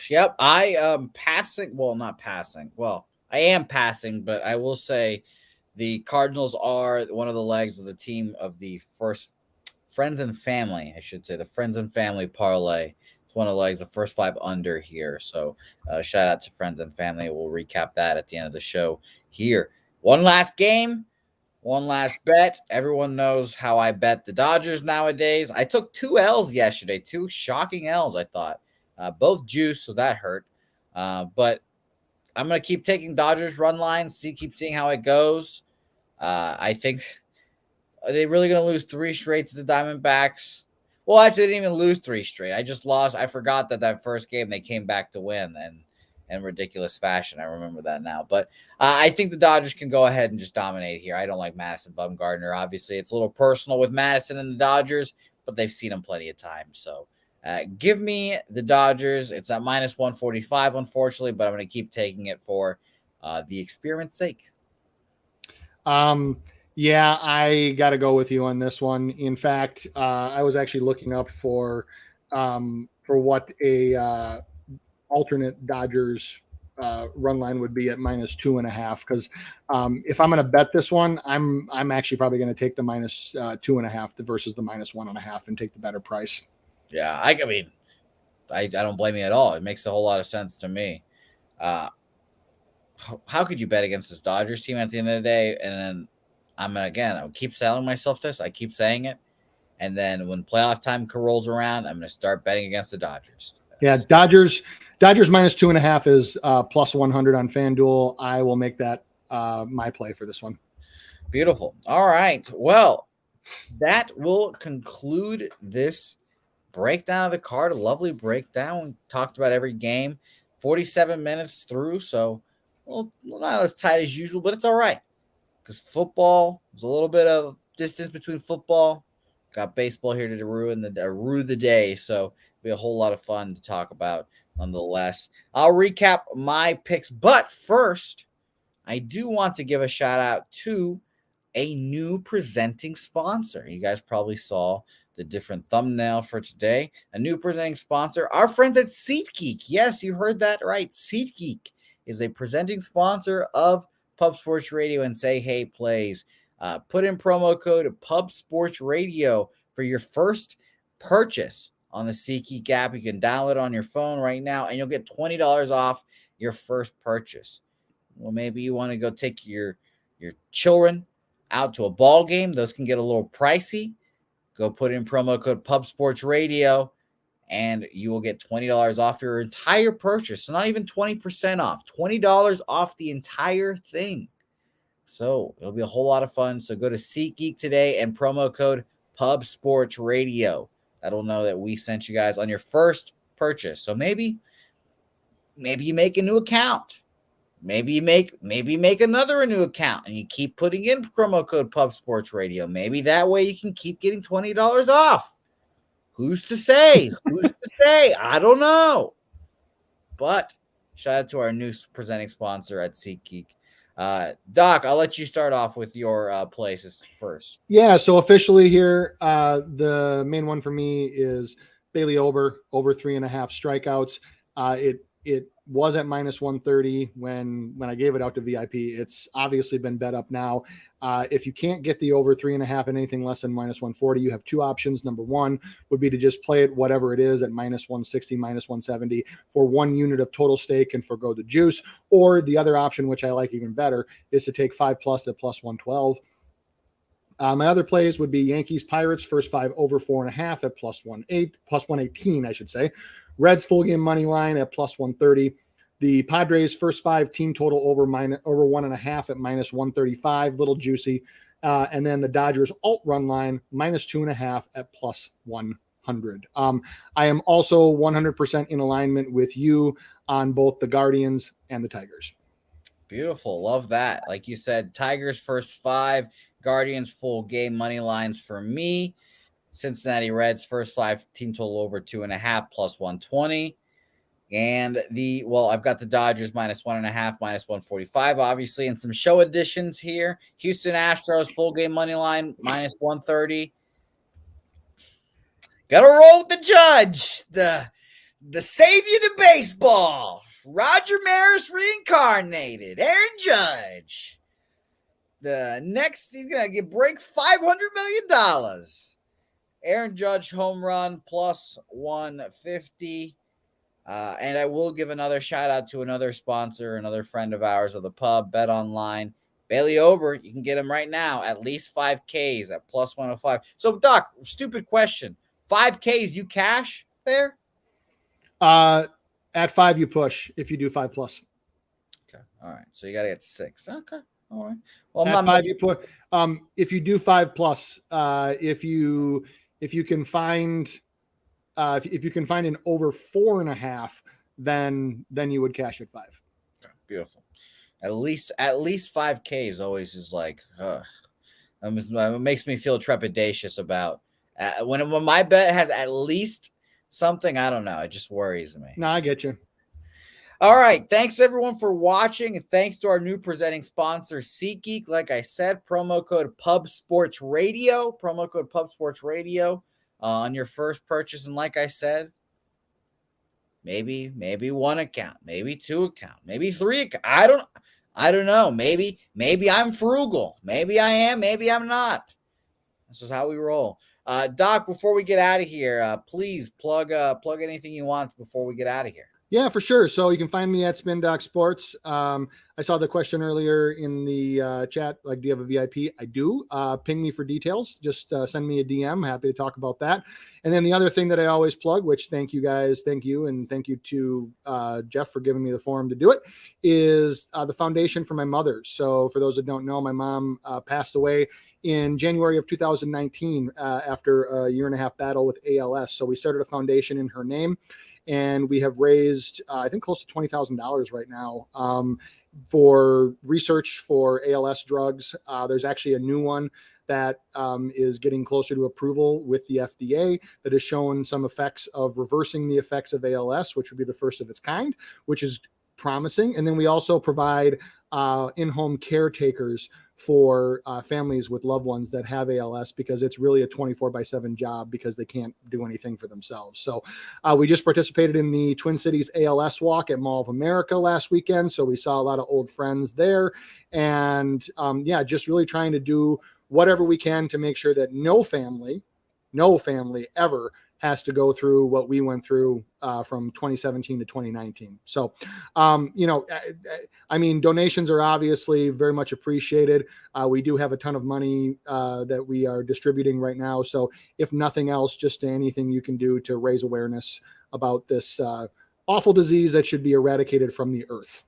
Yep, I am passing. Well, not passing. Well, I am passing, but I will say the Cardinals are one of the legs of the team of the first friends and family. I should say the friends and family parlay. It's one of the legs, the first 5 under here. So shout out to friends and family. We'll recap that at the end of the show here. One last game, one last bet. Everyone knows how I bet the Dodgers nowadays. I took 2 L's yesterday, 2 shocking L's, I thought. Both juice, so that hurt. But I'm going to keep taking Dodgers run line, keep seeing how it goes. I think they're really going to lose 3 straight to the Diamondbacks. Well, actually, they didn't even lose 3 straight. I just lost. I forgot that first game they came back to win in ridiculous fashion. I remember that now. But I think the Dodgers can go ahead and just dominate here. I don't like Madison Bumgarner. Obviously, it's a little personal with Madison and the Dodgers, but they've seen him plenty of times. So give me the Dodgers. It's at minus 145, unfortunately, but I'm going to keep taking it for the experiment's sake. Yeah, I got to go with you on this one. In fact, I was actually looking up for what a alternate Dodgers run line would be at minus 2.5. Because if I'm going to bet this one, I'm actually probably going to take the minus 2.5 versus the minus 1.5 and take the better price. Yeah, I mean, I don't blame you at all. It makes a whole lot of sense to me. How could you bet against this Dodgers team at the end of the day? And then I'll keep telling myself this. I keep saying it. And then when playoff time rolls around, I'm going to start betting against the Dodgers. Yeah, Dodgers minus 2.5 is plus 100 on FanDuel. I will make that my play for this one. Beautiful. All right. Well, that will conclude this breakdown of the card. A lovely breakdown. We talked about every game. 47 minutes through, so not as tight as usual, but it's all right. Because football, there's a little bit of distance between football. Got baseball here to rue the day, so it'll be a whole lot of fun to talk about nonetheless. I'll recap my picks, but first, I do want to give a shout out to a new presenting sponsor. You guys probably saw the different thumbnail for today. A new presenting sponsor, our friends at SeatGeek. Yes, you heard that right. SeatGeek is a presenting sponsor of Pub Sports Radio and Say Hey Plays. Put in promo code Pub Sports Radio for your first purchase on the SeatGeek app. You can download it on your phone right now, and you'll get $20 off your first purchase. Well, maybe you want to go take your children out to a ball game. Those can get a little pricey. Go put in promo code Pub Sports Radio, and you will get $20 off your entire purchase. So not even 20% off. $20 off the entire thing. So it'll be a whole lot of fun. So go to SeatGeek today and promo code Pub Sports Radio. That'll know that we sent you guys on your first purchase. So maybe you make a new account. Maybe you make another new account and you keep putting in promo code Pub Sports Radio. Maybe that way you can keep getting $20 off. Who's to say? I don't know. But shout out to our new presenting sponsor at SeatGeek. Doc, I'll let you start off with your places first. Yeah, so officially here, the main one for me is Bailey over 3.5 strikeouts. It was at minus 130 when I gave it out to VIP. It's obviously been bet up now. If you can't get the over 3.5 and anything less than minus 140, you have 2 options. Number one would be to just play it whatever it is at minus 160, minus 170 for 1 unit of total stake and forgo the juice. Or the other option, which I like even better, is to take 5+ at plus 112. My other plays would be Yankees Pirates first 5 over 4.5 at plus 118, I should say. Reds full game money line at plus 130. The Padres first 5 team total over 1.5 at minus 135, little juicy. And then the Dodgers alt run line minus 2.5 at plus 100. I am also 100% in alignment with you on both the Guardians and the Tigers. Beautiful. Love that. Like you said, Tigers first 5, Guardians full game money lines for me. Cincinnati Reds first 5 team total over 2.5 plus 120. And I've got the Dodgers -1.5, -145, obviously, and some show additions here. Houston Astros full game money line -130. Gotta roll with the judge, the savior to baseball, Roger Maris reincarnated, Aaron Judge. The next, he's gonna break $500 million. Aaron Judge home run +150. And I will give another shout out to another sponsor, another friend of ours of the pub, Bet Online. Bailey Ober, you can get him right now, at least 5Ks at +105. So, Doc, stupid question. 5Ks, you cash there? At 5, you push if you do 5+. Okay. All right. So you got to get 6. Okay. All right. Well, at 5, you put, if you do 5+, if you can find, if you can find an over 4.5, then you would cash at 5. Okay. Beautiful. At least 5Ks always is like, it makes me feel trepidatious about when my bet has at least something. I don't know. It just worries me. No, I get you. All right. Thanks, everyone, for watching. And thanks to our new presenting sponsor, SeatGeek. Like I said, promo code PubSportsRadio. Promo code PubSportsRadio on your first purchase. And like I said, maybe 1 account, maybe 2 account, maybe 3 account. I don't know. Maybe I'm frugal. Maybe I am. Maybe I'm not. This is how we roll. Doc, before we get out of here, please plug anything you want before we get out of here. Yeah, for sure. So you can find me at Spin Doc Sports. I saw the question earlier in the chat, like, do you have a VIP? I do. Ping me for details. Just send me a DM. Happy to talk about that. And then the other thing that I always plug, which thank you guys, thank you, and thank you to Jeff for giving me the forum to do it, is the foundation for my mother. So for those that don't know, my mom passed away in January of 2019 after a 1.5-year battle with ALS. So we started a foundation in her name. And we have raised, I think, close to $20,000 right now for research for ALS drugs. There's actually a new one that is getting closer to approval with the FDA that has shown some effects of reversing the effects of ALS, which would be the first of its kind, which is promising. And then we also provide in-home caretakers for families with loved ones that have ALS, because it's really a 24/7 job because they can't do anything for themselves. So we just participated in the Twin Cities ALS Walk at Mall of America last weekend. So we saw a lot of old friends there, and just really trying to do whatever we can to make sure that no family ever has to go through what we went through from 2017 to 2019. So, I mean, donations are obviously very much appreciated. We do have a ton of money that we are distributing right now. So if nothing else, just anything you can do to raise awareness about this awful disease that should be eradicated from the earth.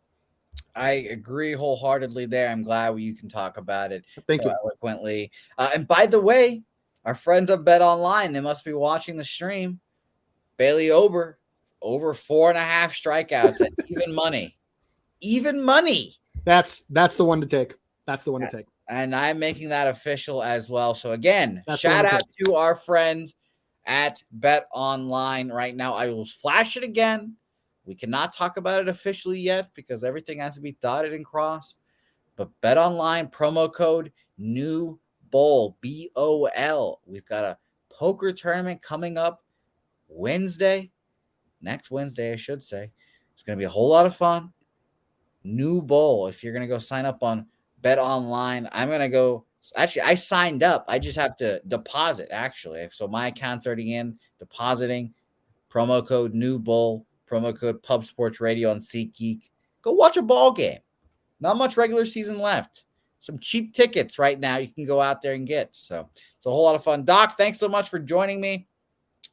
I agree wholeheartedly there. I'm glad you can talk about it Thank you. Eloquently. And by the way, our friends at Bet Online, they must be watching the stream. Bailey Ober, over 4.5 strikeouts at even money. Even money. That's the one to take. That's the one to take. And I'm making that official as well. So again, shout out to our friends at Bet Online right now. I will flash it again. We cannot talk about it officially yet because everything has to be dotted and crossed. But Bet Online, promo code new Bowl, BOL. We've got a poker tournament coming up next Wednesday, I should say. It's going to be a whole lot of fun. New Bowl. If you're going to go sign up on Bet Online, I'm going to go. Actually, I signed up. I just have to deposit, actually. So my account's already in, depositing. Promo code new Bowl, promo code Pub Sports Radio on SeatGeek. Go watch a ball game. Not much regular season left. Some cheap tickets right now you can go out there and get. So it's a whole lot of fun. Doc, thanks so much for joining me.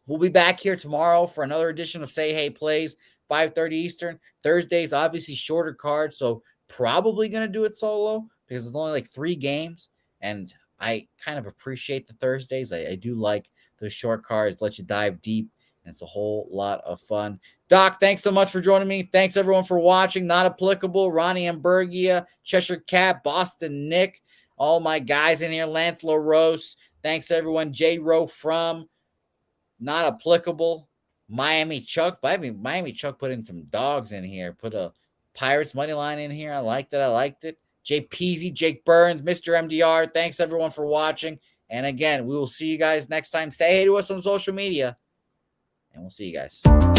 We'll be back here tomorrow for another edition of Say Hey Plays, 5:30 Eastern. Thursday's obviously shorter card, so probably going to do it solo because it's only like 3 games. And I kind of appreciate the Thursdays. I do like those short cards, let you dive deep And it's a whole lot of fun. Doc, thanks so much for joining me. Thanks everyone for watching. Not Applicable, Ronnie Ambergia, Cheshire Cat, Boston Nick, all my guys in here, Lance LaRose. Thanks everyone. J. Rowe from Not Applicable, Miami Chuck. Miami Chuck put in some dogs in here. Put a Pirates money line in here. I liked it. Jay Peasy, Jake Burns, Mr. MDR. Thanks everyone for watching. And again, we will see you guys next time. Say hey to us on social media. And we'll see you guys.